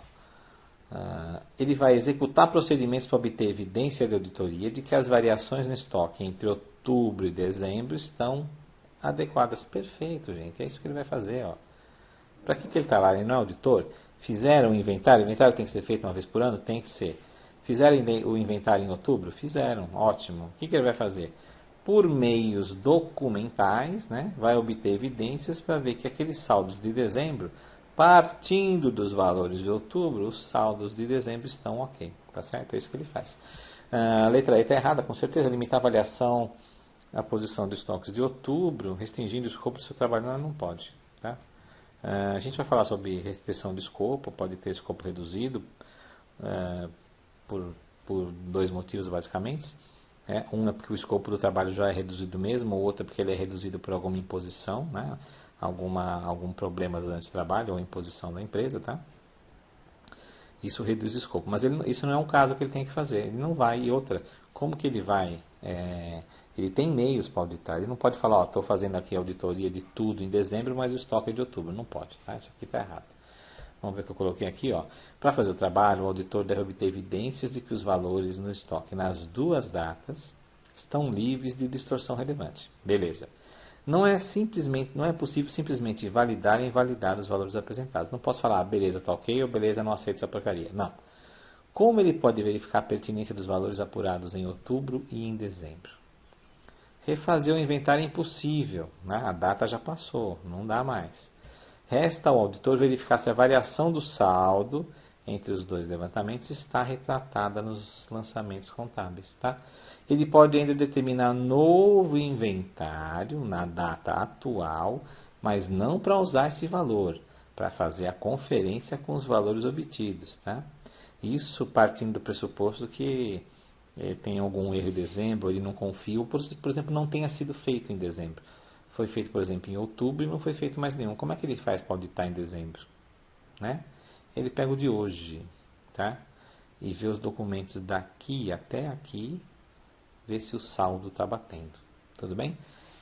Ele vai executar procedimentos para obter evidência de auditoria de que as variações no estoque entre outubro e dezembro estão adequadas. Perfeito, gente. É isso que ele vai fazer. Para que ele está lá? Ele não é auditor? Fizeram o inventário? O inventário tem que ser feito uma vez por ano? Tem que ser. Fizeram o inventário em outubro? Fizeram. Ótimo. O que ele vai fazer? Por meios documentais, vai obter evidências para ver que aqueles saldos de dezembro, partindo dos valores de outubro, os saldos de dezembro estão ok. Tá certo? É isso que ele faz. A letra E está errada, com certeza. Limitar a avaliação à posição de estoques de outubro, restringindo o escopo do seu trabalho, não pode. Tá? A gente vai falar sobre restrição de escopo, pode ter escopo reduzido por dois motivos, basicamente. Um é porque o escopo do trabalho já é reduzido mesmo, o outro é porque ele é reduzido por alguma imposição, algum problema durante o trabalho ou imposição da empresa, tá? Isso reduz o escopo, mas isso não é um caso que ele tem que fazer, ele não vai. E outra, como que ele vai? Ele tem meios para auditar, ele não pode falar, estou fazendo aqui a auditoria de tudo em dezembro, mas o estoque é de outubro, não pode, tá? Isso aqui está errado. Vamos ver o que eu coloquei aqui. Para fazer o trabalho, o auditor deve obter evidências de que os valores no estoque nas duas datas estão livres de distorção relevante. Beleza. Não é possível simplesmente validar e invalidar os valores apresentados. Não posso falar, beleza, está ok, ou beleza, não aceito essa porcaria. Não. Como ele pode verificar a pertinência dos valores apurados em outubro e em dezembro? Refazer o inventário é impossível. A data já passou, não dá mais. Resta ao auditor verificar se a variação do saldo entre os dois levantamentos está retratada nos lançamentos contábeis. Tá? Ele pode ainda determinar novo inventário na data atual, mas não para usar esse valor, para fazer a conferência com os valores obtidos. Tá? Isso partindo do pressuposto que tem algum erro em dezembro, ele não confia, ou por exemplo, não tenha sido feito em dezembro. Foi feito, por exemplo, em outubro e não foi feito mais nenhum. Como é que ele faz para auditar em dezembro? Né? Ele pega o de hoje, tá? E vê os documentos daqui até aqui, vê se o saldo está batendo. Tudo bem?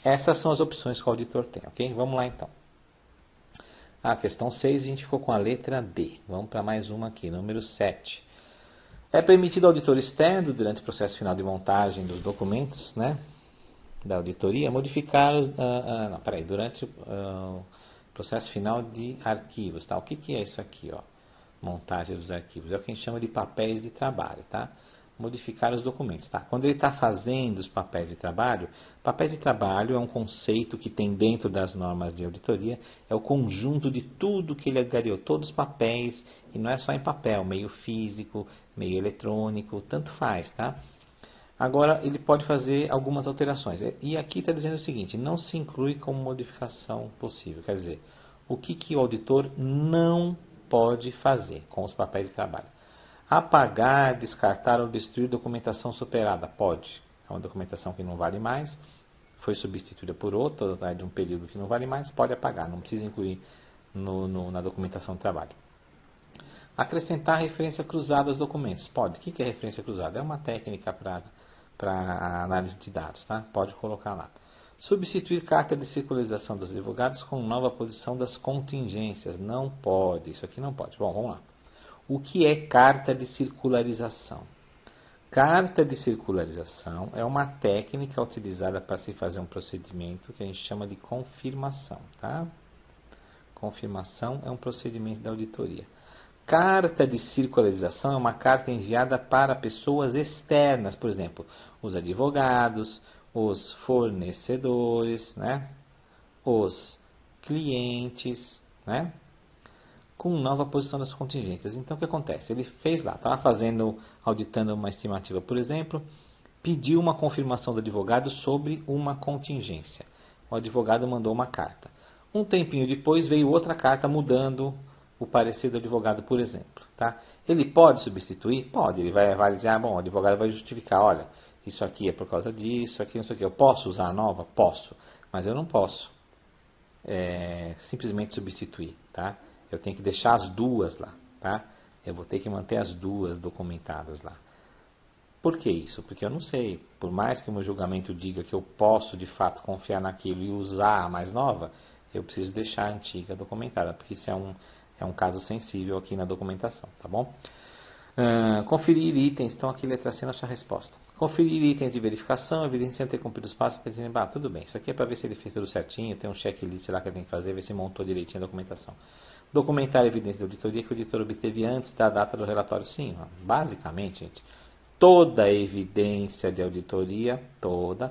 Essas são as opções que o auditor tem, ok? Vamos lá então. A questão 6, a gente ficou com a letra D. Vamos para mais uma aqui, número 7. É permitido ao auditor externo, durante o processo final de montagem dos documentos, né, da auditoria, modificar durante o processo final de arquivos. Tá? O que é isso aqui? Ó? Montagem dos arquivos. É o que a gente chama de papéis de trabalho. Tá? Modificar os documentos. Tá? Quando ele está fazendo os papéis de trabalho é um conceito que tem dentro das normas de auditoria, é o conjunto de tudo que ele agregou, todos os papéis, e não é só em papel, meio físico, meio eletrônico, tanto faz, tá? Agora, ele pode fazer algumas alterações. E aqui está dizendo o seguinte, não se inclui como modificação possível. Quer dizer, o que o auditor não pode fazer com os papéis de trabalho? Apagar, descartar ou destruir documentação superada. Pode. É uma documentação que não vale mais, foi substituída por outra, tá, de um período que não vale mais, pode apagar. Não precisa incluir na documentação de trabalho. Acrescentar referência cruzada aos documentos. Pode. O que é referência cruzada? É uma técnica para análise de dados. Tá? Pode colocar lá. Substituir carta de circularização dos advogados com nova posição das contingências. Não pode. Isso aqui não pode. Bom, vamos lá. O que é carta de circularização? Carta de circularização é uma técnica utilizada para se fazer um procedimento que a gente chama de confirmação. Tá? Confirmação é um procedimento da auditoria. Carta de circularização é uma carta enviada para pessoas externas, por exemplo, os advogados, os fornecedores, né? Os clientes, né? Com nova posição das contingências. Então, o que acontece? Ele fez lá, estava auditando uma estimativa, por exemplo, pediu uma confirmação do advogado sobre uma contingência. O advogado mandou uma carta. Um tempinho depois veio outra carta mudando o parecer do advogado, por exemplo. Tá? Ele pode substituir? Pode. Ele vai dizer, bom, o advogado vai justificar, olha, isso aqui é por causa disso, aqui não sei o que. Eu posso usar a nova? Posso. Mas eu não posso simplesmente substituir. Tá? Eu tenho que deixar as duas lá. Tá? Eu vou ter que manter as duas documentadas lá. Por que isso? Porque eu não sei. Por mais que o meu julgamento diga que eu posso, de fato, confiar naquilo e usar a mais nova, eu preciso deixar a antiga documentada, porque isso é um caso sensível aqui na documentação, tá bom? Conferir itens, então aqui letra C, nossa resposta. Conferir itens de verificação, evidenciando ter cumprido os passos, tudo bem, isso aqui é para ver se ele fez tudo certinho, tem um checklist lá que ele tem que fazer, ver se montou direitinho a documentação. Documentar a evidência da auditoria que o auditor obteve antes da data do relatório. Sim, basicamente, gente, toda a evidência de auditoria,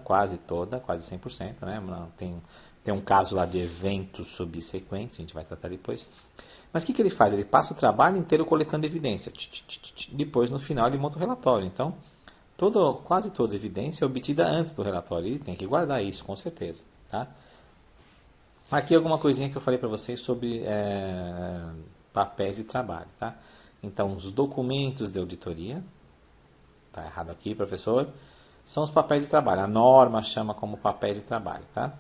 quase 100%, né? Tem um caso lá de eventos subsequentes, a gente vai tratar depois. Mas o que ele faz? Ele passa o trabalho inteiro coletando evidência. Depois, no final, ele monta o relatório. Então, quase toda evidência é obtida antes do relatório. Ele tem que guardar isso, com certeza. Tá? Aqui alguma coisinha que eu falei para vocês sobre papéis de trabalho. Tá? Então, os documentos de auditoria, está errado aqui, professor, são os papéis de trabalho. A norma chama como papéis de trabalho. Tá?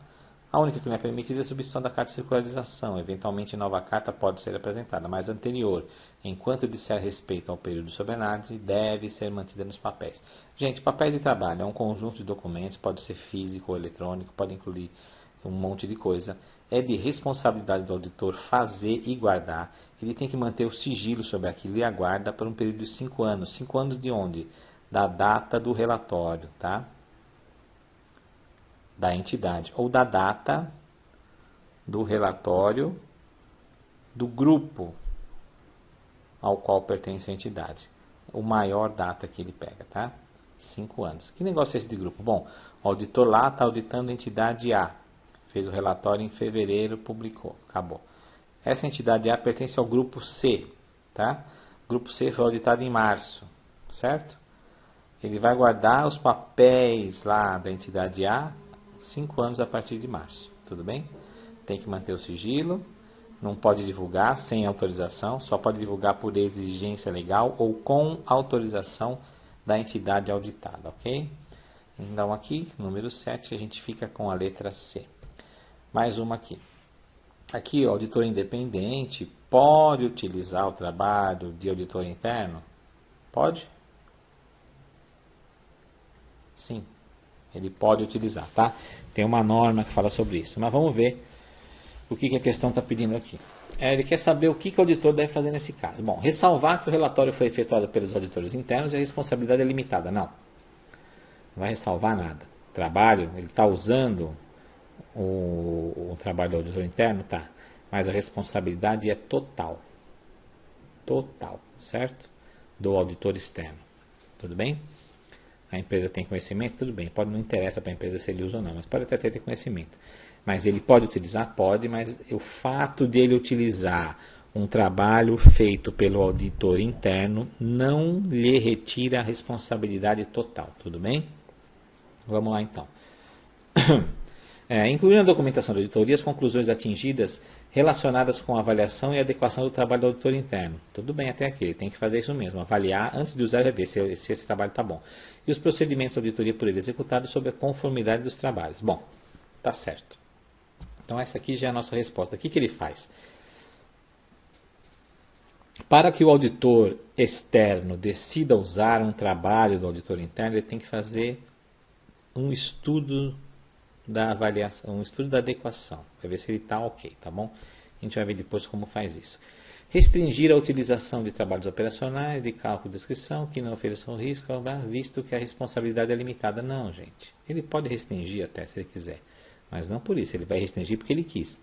A única que não é permitida é a substituição da carta de circularização. Eventualmente, nova carta pode ser apresentada, mas anterior, enquanto disser respeito ao período sob análise, deve ser mantida nos papéis. Gente, papéis de trabalho é um conjunto de documentos, pode ser físico ou eletrônico, pode incluir um monte de coisa. É de responsabilidade do auditor fazer e guardar. Ele tem que manter o sigilo sobre aquilo e aguarda por um período de 5 anos. 5 anos de onde? Da data do relatório, tá? Da entidade, ou da data do relatório do grupo ao qual pertence a entidade. O maior data que ele pega, tá? 5 anos. Que negócio é esse de grupo? Bom, o auditor lá está auditando a entidade A. Fez o relatório em fevereiro, publicou. Acabou. Essa entidade A pertence ao grupo C, tá? O grupo C foi auditado em março, certo? Ele vai guardar os papéis lá da entidade A 5 anos a partir de março, tudo bem? Tem que manter o sigilo, não pode divulgar sem autorização, só pode divulgar por exigência legal ou com autorização da entidade auditada, ok? Então aqui, número 7, a gente fica com a letra C. Mais uma aqui. Aqui, o auditor independente pode utilizar o trabalho de auditor interno? Pode? Sim, ele pode utilizar, tá? Tem uma norma que fala sobre isso, mas vamos ver o que a questão está pedindo aqui. Ele quer saber o que o auditor deve fazer nesse caso. Bom, ressalvar que o relatório foi efetuado pelos auditores internos e a responsabilidade é limitada. Não vai ressalvar nada. Trabalho, ele está usando o trabalho do auditor interno? Tá. Mas a responsabilidade é total. Total, certo? Do auditor externo. Tudo bem? A empresa tem conhecimento? Tudo bem. Não interessa para a empresa se ele usa ou não, mas pode até ter conhecimento. Mas ele pode utilizar? Pode, mas o fato de ele utilizar um trabalho feito pelo auditor interno não lhe retira a responsabilidade total. Tudo bem? Vamos lá então. Incluir na documentação da auditoria as conclusões atingidas relacionadas com a avaliação e adequação do trabalho do auditor interno. Tudo bem até aqui, ele tem que fazer isso mesmo, avaliar antes de usar e ver se esse trabalho está bom. E os procedimentos de auditoria por ele executados sob a conformidade dos trabalhos. Bom, tá certo. Então essa aqui já é a nossa resposta. O que ele faz? Para que o auditor externo decida usar um trabalho do auditor interno, ele tem que fazer um estudo da avaliação, um estudo da adequação, para ver se ele está ok, tá bom? A gente vai ver depois como faz isso. Restringir a utilização de trabalhos operacionais, de cálculo e descrição, que não ofereçam risco, visto que a responsabilidade é limitada. Não, gente. Ele pode restringir até se ele quiser, mas não por isso. Ele vai restringir porque ele quis.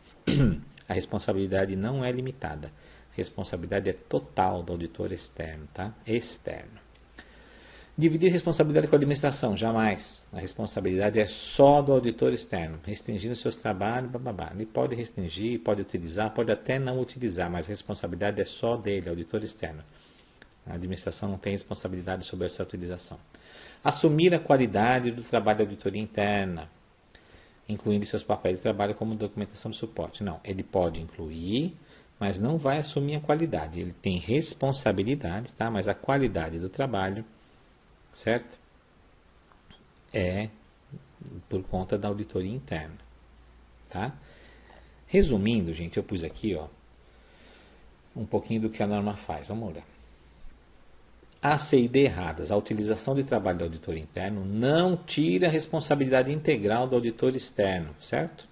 A responsabilidade não é limitada. A responsabilidade é total do auditor externo, tá? Externo. Dividir responsabilidade com a administração, jamais. A responsabilidade é só do auditor externo, restringindo seus trabalhos, bababá. Ele pode restringir, pode utilizar, pode até não utilizar, mas a responsabilidade é só dele, auditor externo. A administração não tem responsabilidade sobre essa utilização. Assumir a qualidade do trabalho da auditoria interna, incluindo seus papéis de trabalho como documentação de suporte. Não, ele pode incluir, mas não vai assumir a qualidade. Ele tem responsabilidade, tá? Mas a qualidade do trabalho, certo? É por conta da auditoria interna, tá? Resumindo, gente, eu pus aqui, ó, um pouquinho do que a norma faz. Vamos olhar. A, C e D erradas. A utilização de trabalho do auditor interno não tira a responsabilidade integral do auditor externo, certo?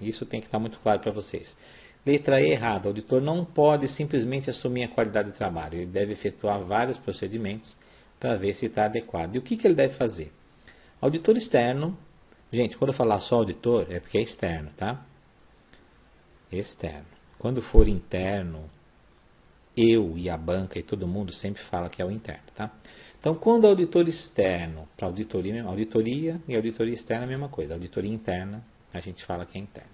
Isso tem que estar muito claro para vocês. Letra E errada. O auditor não pode simplesmente assumir a qualidade de trabalho. Ele deve efetuar vários procedimentos para ver se está adequado. E o que ele deve fazer? Auditor externo, gente, quando eu falar só auditor, é porque é externo, tá? Externo. Quando for interno, eu e a banca e todo mundo sempre fala que é o interno, tá? Então, quando o auditor externo, para auditoria e auditoria externa é a mesma coisa. Auditoria interna, a gente fala que é interna.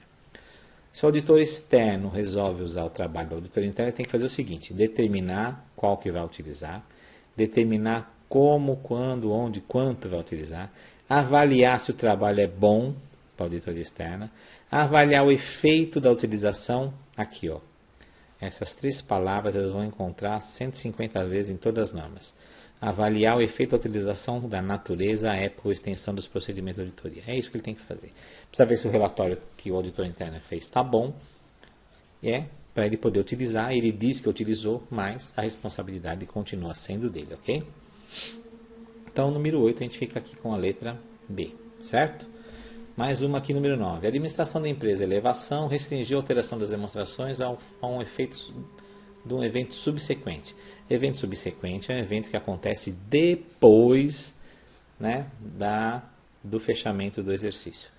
Se o auditor externo resolve usar o trabalho do auditor interno, ele tem que fazer o seguinte: determinar qual que vai utilizar, determinar como, quando, onde, quanto vai utilizar, avaliar se o trabalho é bom para a auditoria externa, avaliar o efeito da utilização, aqui, ó. Essas 3 palavras elas vão encontrar 150 vezes em todas as normas. Avaliar o efeito da utilização da natureza, a época ou extensão dos procedimentos da auditoria. É isso que ele tem que fazer. Precisa ver se o relatório que o auditor interno fez está bom. Para ele poder utilizar. Ele diz que utilizou, mas a responsabilidade continua sendo dele, ok? Então, número 8, a gente fica aqui com a letra B, certo? Mais uma aqui, número 9. A administração da empresa, elevação, restringir a alteração das demonstrações a um efeito de um evento subsequente. Evento subsequente é um evento que acontece depois, né, do fechamento do exercício.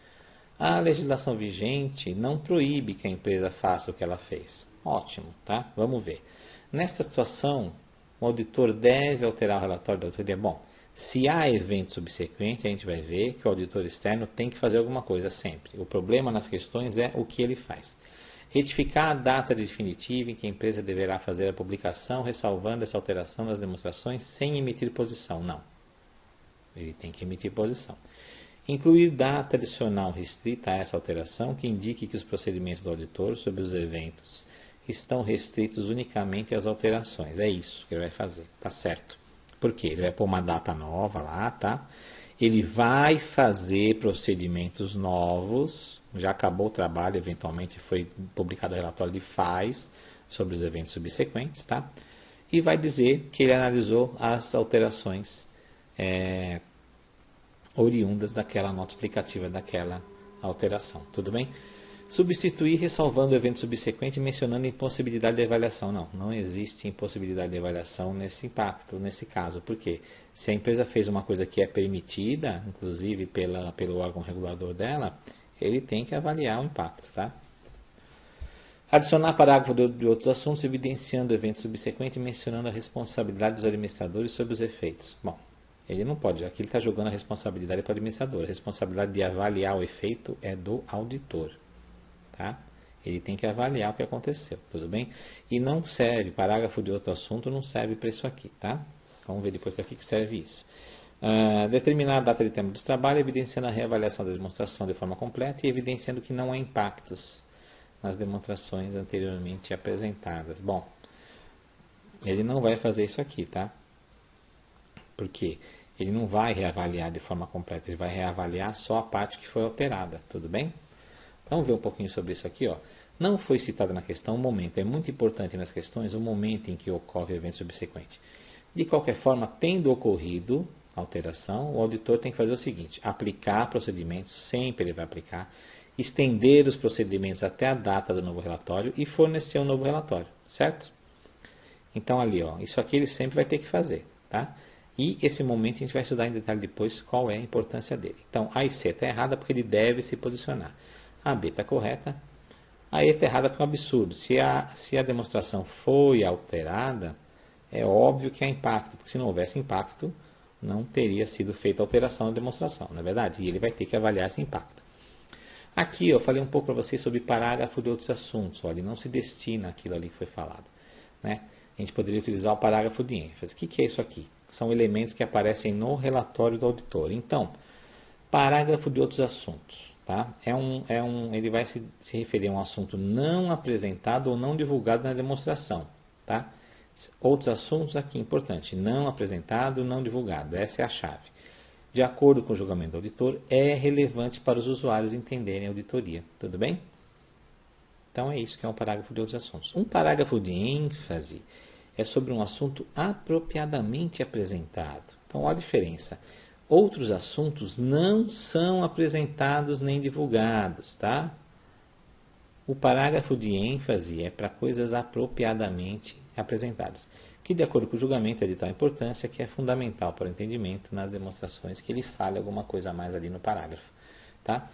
A legislação vigente não proíbe que a empresa faça o que ela fez. Ótimo, tá? Vamos ver. Nesta situação, o auditor deve alterar o relatório da auditoria. Bom, se há evento subsequente, a gente vai ver que o auditor externo tem que fazer alguma coisa sempre. O problema nas questões é o que ele faz. Retificar a data definitiva em que a empresa deverá fazer a publicação, ressalvando essa alteração das demonstrações sem emitir posição. Não. Ele tem que emitir posição. Incluir data adicional restrita a essa alteração que indique que os procedimentos do auditor sobre os eventos estão restritos unicamente às alterações. É isso que ele vai fazer, tá certo? Por quê? Ele vai pôr uma data nova lá, tá? Ele vai fazer procedimentos novos, já acabou o trabalho, eventualmente foi publicado o relatório, ele faz sobre os eventos subsequentes, tá? E vai dizer que ele analisou as alterações oriundas daquela nota explicativa daquela alteração, tudo bem? Substituir ressalvando o evento subsequente e mencionando impossibilidade de avaliação. Não existe impossibilidade de avaliação nesse impacto, nesse caso. Por quê? Se a empresa fez uma coisa que é permitida, inclusive pelo órgão regulador dela, ele tem que avaliar o impacto, tá? Adicionar parágrafo de outros assuntos, evidenciando o evento subsequente e mencionando a responsabilidade dos administradores sobre os efeitos. Bom, ele não pode, aqui ele está jogando a responsabilidade para o administrador. A responsabilidade de avaliar o efeito é do auditor. Tá? Ele tem que avaliar o que aconteceu, tudo bem? E não serve, parágrafo de outro assunto não serve para isso aqui, tá? Vamos ver depois para que serve isso. Determinar a data de término do trabalho, evidenciando a reavaliação da demonstração de forma completa e evidenciando que não há impactos nas demonstrações anteriormente apresentadas. Bom, ele não vai fazer isso aqui, tá? Por quê? Ele não vai reavaliar de forma completa, ele vai reavaliar só a parte que foi alterada, tudo bem? Vamos ver um pouquinho sobre isso aqui, ó. Não foi citado na questão o momento. É muito importante nas questões o momento em que ocorre o evento subsequente. De qualquer forma, tendo ocorrido alteração, o auditor tem que fazer o seguinte: aplicar procedimentos, sempre ele vai aplicar, estender os procedimentos até a data do novo relatório e fornecer um novo relatório, certo? Então ali, ó, isso aqui ele sempre vai ter que fazer, tá? E esse momento a gente vai estudar em detalhe depois qual é a importância dele. Então, A e C está errada porque ele deve se posicionar. A B está correta. A E está errada porque é um absurdo. Se a demonstração foi alterada, é óbvio que há impacto, porque se não houvesse impacto, não teria sido feita alteração na demonstração, não é verdade? E ele vai ter que avaliar esse impacto. Aqui eu falei um pouco para vocês sobre parágrafo de outros assuntos. Olha, ele não se destina àquilo ali que foi falado, né? A gente poderia utilizar o parágrafo de ênfase. O que é isso aqui? São elementos que aparecem no relatório do auditor. Então, parágrafo de outros assuntos. Tá? Ele vai se referir a um assunto não apresentado ou não divulgado na demonstração. Tá? Outros assuntos aqui, importante, não apresentado, não divulgado. Essa é a chave. De acordo com o julgamento do auditor, é relevante para os usuários entenderem a auditoria. Tudo bem? Então é isso que é um parágrafo de outros assuntos. Um parágrafo de ênfase é sobre um assunto apropriadamente apresentado. Então olha a diferença. Outros assuntos não são apresentados nem divulgados, tá? O parágrafo de ênfase é para coisas apropriadamente apresentadas, que de acordo com o julgamento é de tal importância que é fundamental para o entendimento nas demonstrações que ele fale alguma coisa a mais ali no parágrafo, tá?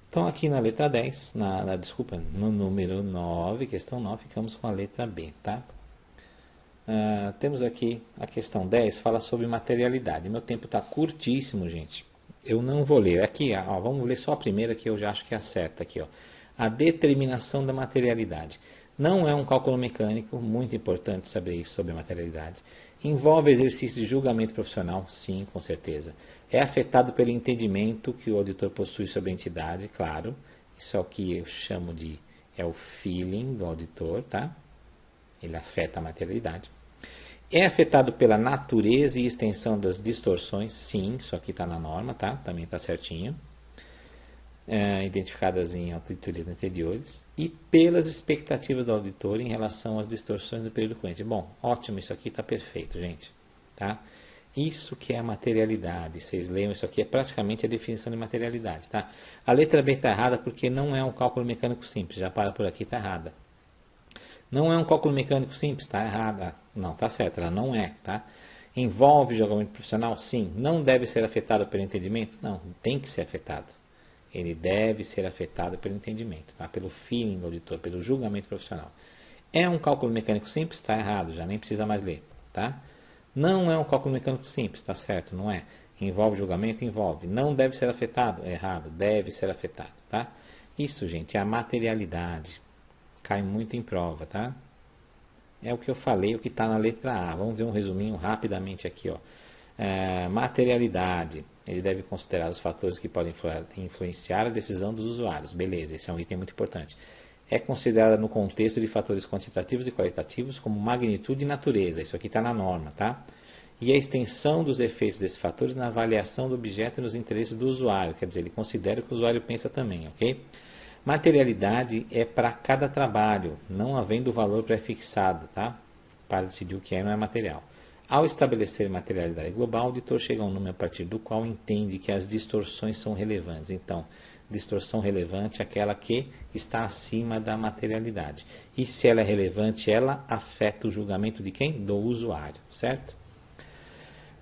Então aqui na letra 10, no número 9, questão 9, ficamos com a letra B, tá? Temos aqui a questão 10, fala sobre materialidade. Meu tempo está curtíssimo, gente. Eu não vou ler. Aqui, ó, vamos ler só a primeira que eu já acho que é a certa aqui, ó. A determinação da materialidade. Não é um cálculo mecânico, muito importante saber isso sobre materialidade. Envolve exercício de julgamento profissional, sim, com certeza. É afetado pelo entendimento que o auditor possui sobre a entidade, claro. Isso é o que eu chamo de, é o feeling do auditor, tá? Ele afeta a materialidade. É afetado pela natureza e extensão das distorções, sim, isso aqui está na norma, tá? Também está certinho. Identificadas em auditorias anteriores. E pelas expectativas do auditor em relação às distorções do período corrente. Bom, ótimo, isso aqui está perfeito, gente. Tá? Isso que é a materialidade. Vocês leiam, isso aqui é praticamente a definição de materialidade. Tá? A letra B está errada porque não é um cálculo mecânico simples. Já para por aqui, está errada. Não é um cálculo mecânico simples, está errada. Não, está certo, ela não é, tá? Envolve julgamento profissional? Sim. Não deve ser afetado pelo entendimento? Não, tem que ser afetado. Ele deve ser afetado pelo entendimento, tá? Pelo feeling do auditor, pelo julgamento profissional. É um cálculo mecânico simples? Está errado, já nem precisa mais ler, tá? Não é um cálculo mecânico simples, está certo, não é? Envolve julgamento? Envolve. Não deve ser afetado? Errado, deve ser afetado, tá? Isso, gente, é a materialidade. Cai muito em prova, tá? É o que eu falei, o que está na letra A. Vamos ver um resuminho rapidamente aqui, ó. Materialidade. Ele deve considerar os fatores que podem influenciar a decisão dos usuários. Beleza, esse é um item muito importante. É considerada no contexto de fatores quantitativos e qualitativos como magnitude e natureza. Isso aqui está na norma, tá? E a extensão dos efeitos desses fatores na avaliação do objeto e nos interesses do usuário. Quer dizer, ele considera o que o usuário pensa também, ok? Materialidade é para cada trabalho, não havendo valor pré-fixado, tá? Para decidir o que é e não é material. Ao estabelecer materialidade global, o auditor chega a um número a partir do qual entende que as distorções são relevantes. Então, distorção relevante é aquela que está acima da materialidade. E se ela é relevante, ela afeta o julgamento de quem? Do usuário, certo?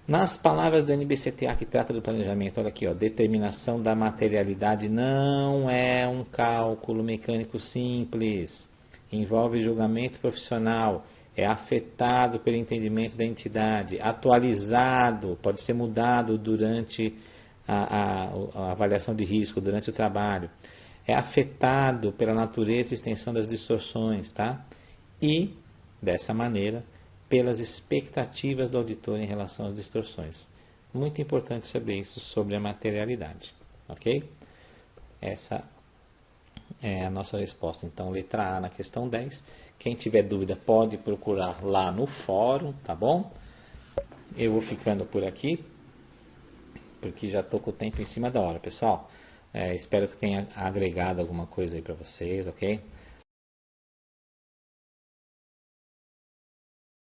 Nas palavras do NBCTA que trata do planejamento, olha aqui, ó, determinação da materialidade não é um cálculo mecânico simples, envolve julgamento profissional, é afetado pelo entendimento da entidade, atualizado, pode ser mudado durante a avaliação de risco, durante o trabalho, é afetado pela natureza e extensão das distorções, tá? E, dessa maneira, pelas expectativas do auditor em relação às distorções. Muito importante saber isso sobre a materialidade, ok? Essa é a nossa resposta. Então, letra A na questão 10. Quem tiver dúvida pode procurar lá no fórum, tá bom? Eu vou ficando por aqui, porque já estou com o tempo em cima da hora, pessoal. Espero que tenha agregado alguma coisa aí para vocês, ok?